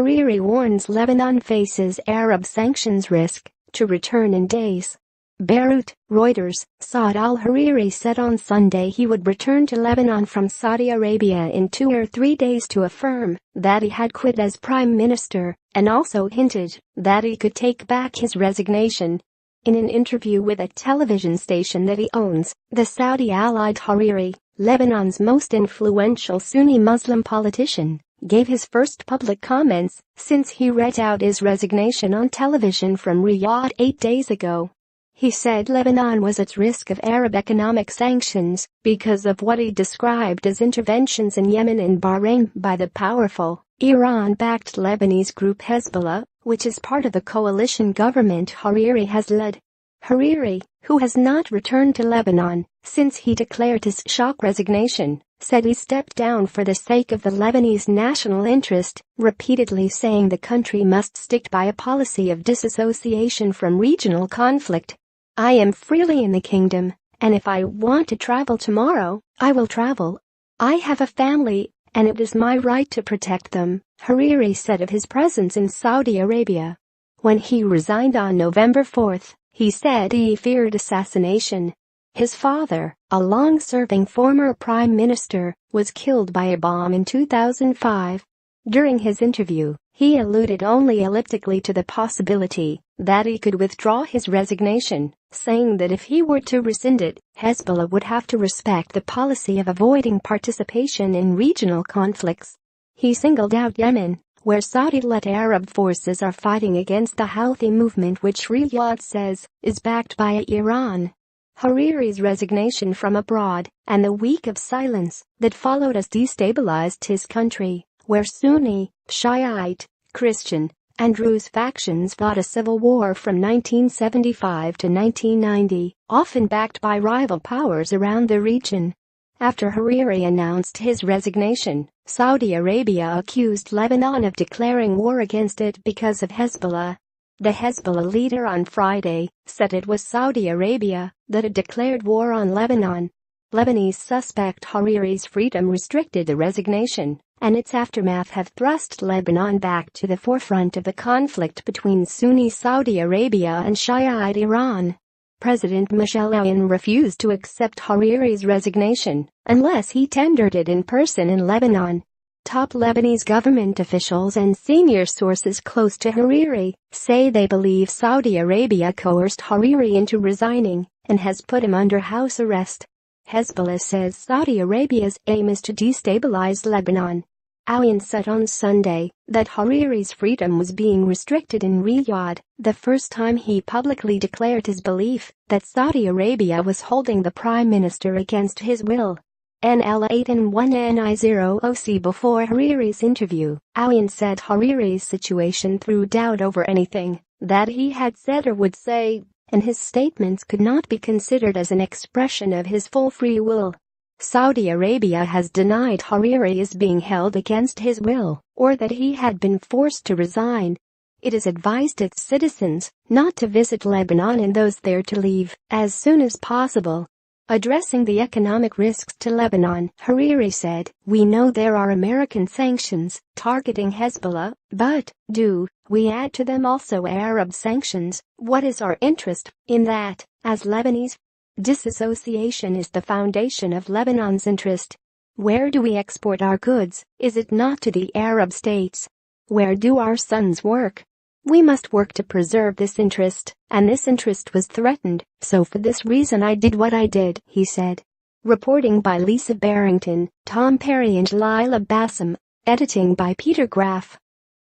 Hariri warns Lebanon faces Arab sanctions risk to return in days. Beirut, Reuters. Saud al-Hariri said on Sunday he would return to Lebanon from Saudi Arabia in 2 or 3 days to affirm that he had quit as prime minister, and also hinted that he could take back his resignation. In an interview with a television station that he owns, the Saudi-allied Hariri, Lebanon's most influential Sunni Muslim politician, gave his first public comments since he read out his resignation on television from Riyadh 8 days ago. He said Lebanon was at risk of Arab economic sanctions because of what he described as interventions in Yemen and Bahrain by the powerful, Iran-backed Lebanese group Hezbollah, which is part of the coalition government Hariri has led. Hariri, who has not returned to Lebanon since he declared his shock resignation, said he stepped down for the sake of the Lebanese national interest, repeatedly saying the country must stick by a policy of disassociation from regional conflict. "I am freely in the kingdom, and if I want to travel tomorrow, I will travel. I have a family, and it is my right to protect them," Hariri said of his presence in Saudi Arabia. When he resigned on November 4, he said he feared assassination. His father, a long-serving former prime minister, was killed by a bomb in 2005. During his interview, he alluded only elliptically to the possibility that he could withdraw his resignation, saying that if he were to rescind it, Hezbollah would have to respect the policy of avoiding participation in regional conflicts. He singled out Yemen, where Saudi-led Arab forces are fighting against the Houthi movement, which Riyadh says is backed by Iran. Hariri's resignation from abroad and the week of silence that followed has destabilized his country, where Sunni, Shiite, Christian, and Druze factions fought a civil war from 1975 to 1990, often backed by rival powers around the region. After Hariri announced his resignation, Saudi Arabia accused Lebanon of declaring war against it because of Hezbollah. The Hezbollah leader on Friday said it was Saudi Arabia that had declared war on Lebanon. Lebanese suspect Hariri's freedom restricted the resignation, and its aftermath have thrust Lebanon back to the forefront of the conflict between Sunni Saudi Arabia and Shiite Iran. President Michel Aoun refused to accept Hariri's resignation unless he tendered it in person in Lebanon. Top Lebanese government officials and senior sources close to Hariri say they believe Saudi Arabia coerced Hariri into resigning and has put him under house arrest. Hezbollah says Saudi Arabia's aim is to destabilize Lebanon. Aoun said on Sunday that Hariri's freedom was being restricted in Riyadh, the first time he publicly declared his belief that Saudi Arabia was holding the prime minister against his will. NL8 and 1NI0OC. Before Hariri's interview, Aoun said Hariri's situation threw doubt over anything that he had said or would say, and his statements could not be considered as an expression of his full free will. Saudi Arabia has denied Hariri is being held against his will or that he had been forced to resign. It has advised its citizens not to visit Lebanon and those there to leave as soon as possible. Addressing the economic risks to Lebanon, Hariri said, "We know there are American sanctions targeting Hezbollah, but do we add to them also Arab sanctions? What is our interest in that, as Lebanese? Disassociation is the foundation of Lebanon's interest. Where do we export our goods? Is it not to the Arab states? Where do our sons work? We must work to preserve this interest, and this interest was threatened, so for this reason I did what I did," he said. Reporting by Lisa Barrington, Tom Perry and Lila Bassam. Editing by Peter Graff.